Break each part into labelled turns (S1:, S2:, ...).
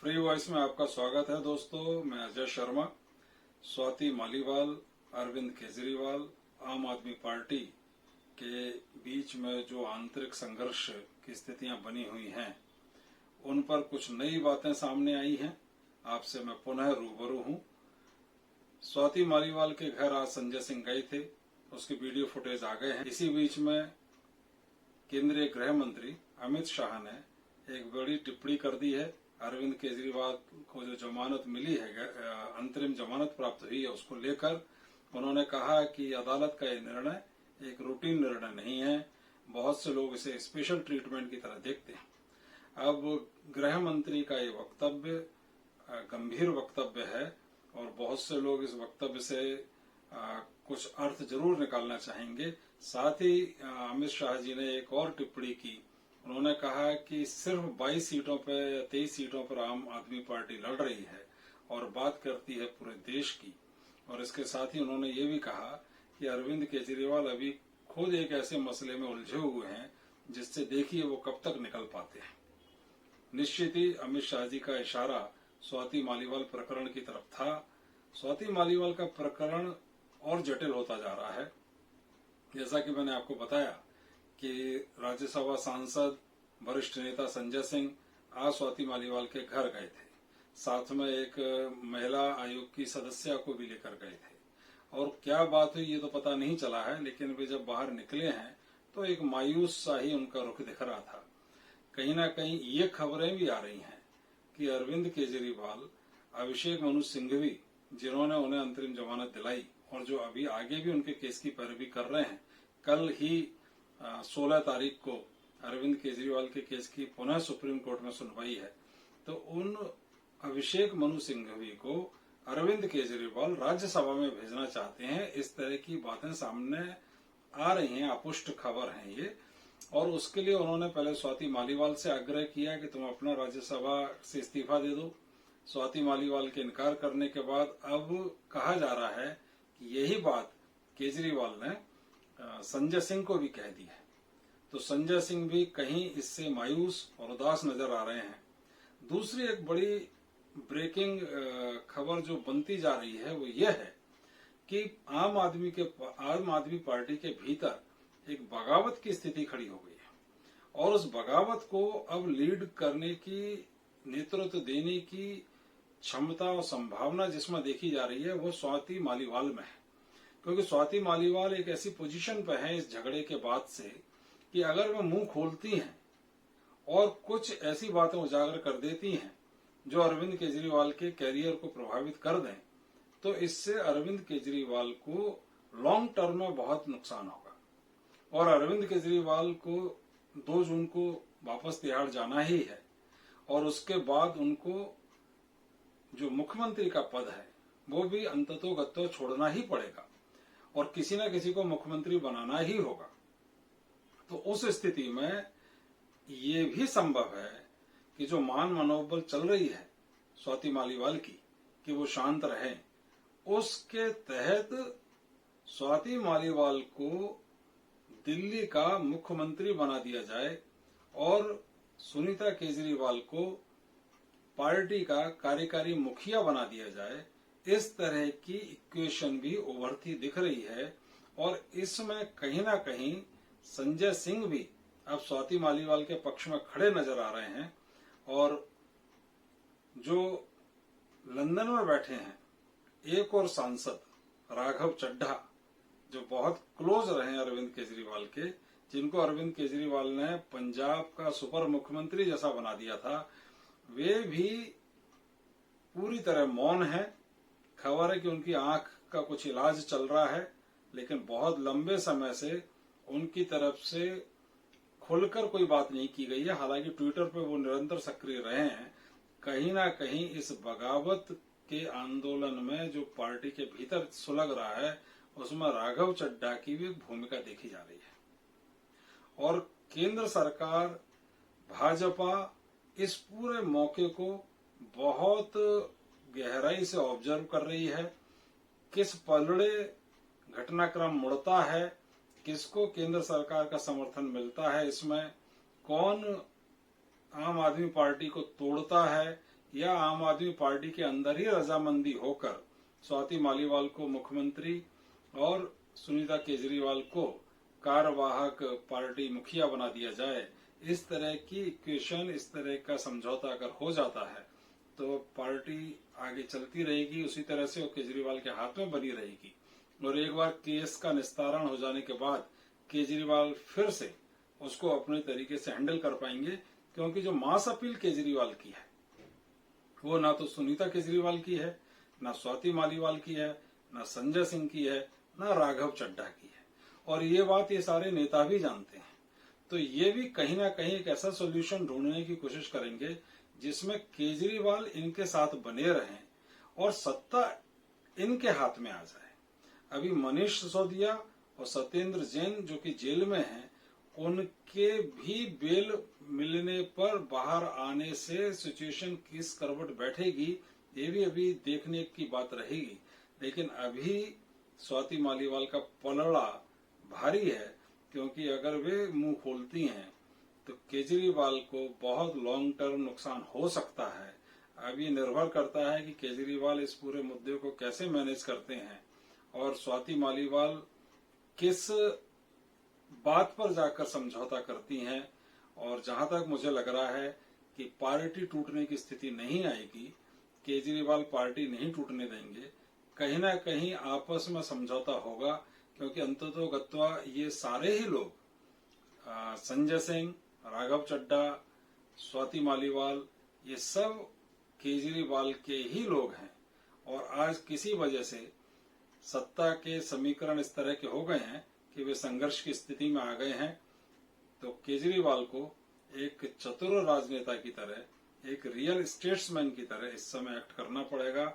S1: Free voice में आपका स्वागत है दोस्तों। मैं अजय शर्मा। स्वाति मालीवाल, अरविंद केजरीवाल, आम आदमी पार्टी के बीच में जो आंतरिक संघर्ष की स्थितियां बनी हुई हैं, उन पर कुछ नई बातें सामने आई हैं। आपसे मैं पुनः रूबरू हूं। स्वाति मालीवाल के घर आज संजय सिंह गए थे, उसके वीडियो फुटेज आ गए हैं। इसी बीच में केंद्रीय गृह मंत्री अमित शाह ने एक बड़ी टिप्पणी कर दी है। अरविंद केजरीवाल को जो जमानत मिली है, अंतरिम जमानत प्राप्त हुई है, उसको लेकर उन्होंने कहा कि अदालत का ये निर्णय एक रूटीन निर्णय नहीं है। बहुत से लोग इसे स्पेशल ट्रीटमेंट की तरह देखते हैं। अब गृह मंत्री का ये वक्तव्य गंभीर वक्तव्य है और बहुत से लोग इस वक्तव्य से कुछ अर्थ जरूर निकालना चाहेंगे। साथ ही अमित शाह जी ने एक और टिप्पणी की। उन्होंने कहा कि सिर्फ 22 सीटों पर या 23 सीटों पर आम आदमी पार्टी लड़ रही है और बात करती है पूरे देश की। और इसके साथ ही उन्होंने ये भी कहा कि अरविंद केजरीवाल अभी खुद एक ऐसे मसले में उलझे हुए हैं जिससे देखिए वो कब तक निकल पाते हैं। निश्चित ही अमित शाह जी का इशारा स्वाति मालीवाल प्रकरण की तरफ था। स्वाति मालीवाल का प्रकरण और जटिल होता जा रहा है। जैसा कि मैंने आपको बताया कि राज्यसभा सांसद वरिष्ठ नेता संजय सिंह आज स्वाति मालीवाल के घर गए थे। साथ में एक महिला आयोग की सदस्य को भी लेकर गए थे और क्या बात हुई ये तो पता नहीं चला है, लेकिन वे जब बाहर निकले हैं तो एक मायूस सा ही उनका रुख दिख रहा था। कहीं ना कहीं ये खबरें भी आ रही हैं कि अरविंद केजरीवाल, अभिषेक मनु सिंघवी, जिन्होंने उन्हें अंतरिम जमानत दिलाई और जो अभी आगे भी उनके केस की पैरवी कर रहे हैं, कल ही 16 तारीख को अरविंद केजरीवाल के केस की पुनः सुप्रीम कोर्ट में सुनवाई है। तो उन अभिषेक मनु सिंघवी को अरविंद केजरीवाल राज्यसभा में भेजना चाहते हैं। इस तरह की बातें सामने आ रही हैं, अपुष्ट खबर है ये। और उसके लिए उन्होंने पहले स्वाति मालीवाल से आग्रह किया कि तुम अपना राज्यसभा से इस्तीफा दे दो। स्वाति मालीवाल के इनकार करने के बाद अब कहा जा रहा है कि यही बात केजरीवाल ने संजय सिंह को भी कह दी है। तो संजय सिंह भी कहीं इससे मायूस और उदास नजर आ रहे हैं। दूसरी एक बड़ी ब्रेकिंग खबर जो बनती जा रही है वो ये है कि आम आदमी पार्टी के भीतर एक बगावत की स्थिति खड़ी हो गई है और उस बगावत को अब लीड करने की, नेतृत्व देने की क्षमता और संभावना जिसमें देखी जा रही है वो स्वाति मालीवाल में है। क्योंकि स्वाति मालीवाल एक ऐसी पोजीशन पर है इस झगड़े के बाद से कि अगर वे मुंह खोलती हैं और कुछ ऐसी बातें उजागर कर देती हैं जो अरविंद केजरीवाल के कैरियर को प्रभावित कर दें, तो इससे अरविंद केजरीवाल को लॉन्ग टर्म में बहुत नुकसान होगा। और अरविंद केजरीवाल को 2 जून को वापस तिहाड़ जाना ही है और उसके बाद उनको जो मुख्यमंत्री का पद है वो भी अंततोगत्वा छोड़ना ही पड़ेगा और किसी न किसी को मुख्यमंत्री बनाना ही होगा। तो उस स्थिति में ये भी संभव है कि जो मान मनोबल चल रही है स्वाति मालीवाल की कि वो शांत रहें, उसके तहत स्वाति मालीवाल को दिल्ली का मुख्यमंत्री बना दिया जाए और सुनीता केजरीवाल को पार्टी का कार्यकारी मुखिया बना दिया जाए। इस तरह की इक्वेशन भी उभरती दिख रही है और इसमें कहीं ना कहीं संजय सिंह भी अब स्वाति मालीवाल के पक्ष में खड़े नजर आ रहे हैं। और जो लंदन में बैठे हैं एक और सांसद राघव चड्ढा, जो बहुत क्लोज रहे अरविंद केजरीवाल के, जिनको अरविंद केजरीवाल ने पंजाब का सुपर मुख्यमंत्री जैसा बना दिया था, वे भी पूरी तरह मौन है। खबर है कि उनकी आंख का कुछ इलाज चल रहा है, लेकिन बहुत लंबे समय से उनकी तरफ से खुलकर कोई बात नहीं की गई है। हालांकि ट्विटर पे वो निरंतर सक्रिय रहे हैं। कहीं ना कहीं इस बगावत के आंदोलन में जो पार्टी के भीतर सुलग रहा है उसमें राघव चड्ढा की भी भूमिका देखी जा रही है। और केंद्र सरकार, भाजपा इस पूरे मौके को बहुत गहराई से ऑब्जर्व कर रही है। किस पलड़े घटनाक्रम मुड़ता है, किसको केंद्र सरकार का समर्थन मिलता है, इसमें कौन आम आदमी पार्टी को तोड़ता है, या आम आदमी पार्टी के अंदर ही रजामंदी होकर स्वाति मालीवाल को मुख्यमंत्री और सुनीता केजरीवाल को कार्यवाहक पार्टी मुखिया बना दिया जाए, इस तरह की इक्वेशन, इस तरह का समझौता अगर हो जाता है तो पार्टी आगे चलती रहेगी उसी तरह से, वो केजरीवाल के हाथ में बनी रहेगी। और एक बार केस का निस्तारण हो जाने के बाद केजरीवाल फिर से उसको अपने तरीके से हैंडल कर पाएंगे, क्योंकि जो मास अपील केजरीवाल की है वो ना तो सुनीता केजरीवाल की है, ना स्वाति मालीवाल की है, ना संजय सिंह की है, ना राघव चड्ढा की है। और ये बात ये सारे नेता भी जानते हैं। तो ये भी कहीं ना कहीं एक ऐसा सोल्यूशन ढूंढने की कोशिश करेंगे जिसमें केजरीवाल इनके साथ बने रहें और सत्ता इनके हाथ में आ जाए। अभी मनीष सिसोदिया और सत्येंद्र जैन जो कि जेल में हैं, उनके भी बेल मिलने पर बाहर आने से सिचुएशन किस करवट बैठेगी ये भी अभी देखने की बात रहेगी। लेकिन अभी स्वाति मालीवाल का पलड़ा भारी है, क्योंकि अगर वे मुंह खोलती हैं तो केजरीवाल को बहुत लॉन्ग टर्म नुकसान हो सकता है। अब ये निर्भर करता है कि केजरीवाल इस पूरे मुद्दे को कैसे मैनेज करते हैं और स्वाति मालीवाल किस बात पर जाकर समझौता करती हैं। और जहां तक मुझे लग रहा है कि पार्टी टूटने की स्थिति नहीं आएगी, केजरीवाल पार्टी नहीं टूटने देंगे, कहीं ना कहीं आपस में समझौता होगा, क्योंकि अंततोगत्वा ये सारे ही लोग संजय सिंह, राघव चड्ढा, स्वाति मालीवाल, ये सब केजरीवाल के ही लोग हैं। और आज किसी वजह से सत्ता के समीकरण इस तरह के हो गए हैं कि वे संघर्ष की स्थिति में आ गए हैं। तो केजरीवाल को एक चतुर राजनेता की तरह, एक रियल स्टेट्समैन की तरह इस समय एक्ट करना पड़ेगा।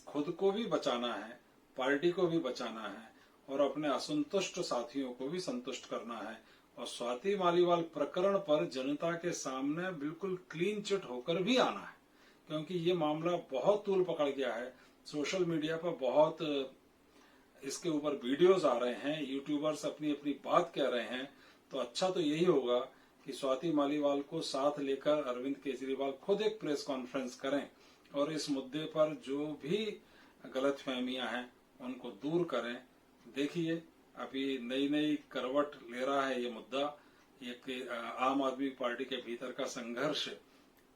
S1: खुद को भी बचाना है, पार्टी को भी बचाना है और अपने असंतुष्ट साथियों को भी संतुष्ट करना है। और स्वाति मालीवाल प्रकरण पर जनता के सामने बिल्कुल क्लीन चिट होकर भी आना है, क्योंकि ये मामला बहुत तूल पकड़ गया है। सोशल मीडिया पर बहुत इसके ऊपर वीडियोस आ रहे हैं, यूट्यूबर्स अपनी अपनी बात कह रहे हैं। तो अच्छा तो यही होगा कि स्वाति मालीवाल को साथ लेकर अरविंद केजरीवाल खुद एक प्रेस कॉन्फ्रेंस करें और इस मुद्दे पर जो भी गलतफहमियां हैं उनको दूर करें। देखिए अभी नई नई करवट ले रहा है ये मुद्दा। ये आम आदमी पार्टी के भीतर का संघर्ष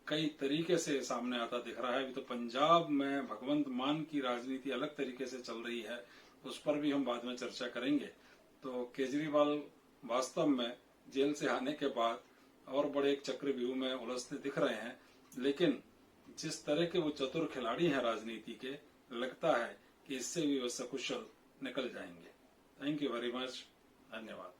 S1: कई तरीके से सामने आता दिख रहा है। अभी तो पंजाब में भगवंत मान की राजनीति अलग तरीके से चल रही है, उस पर भी हम बाद में चर्चा करेंगे। तो केजरीवाल वास्तव में जेल से आने के बाद और बड़े एक चक्रव्यूह में उलझते दिख रहे हैं, लेकिन जिस तरह के वो चतुर खिलाड़ी हैं राजनीति के, लगता है कि इससे भी वो सकुशल निकल जाएंगे। थैंक यू वेरी मच, धन्यवाद।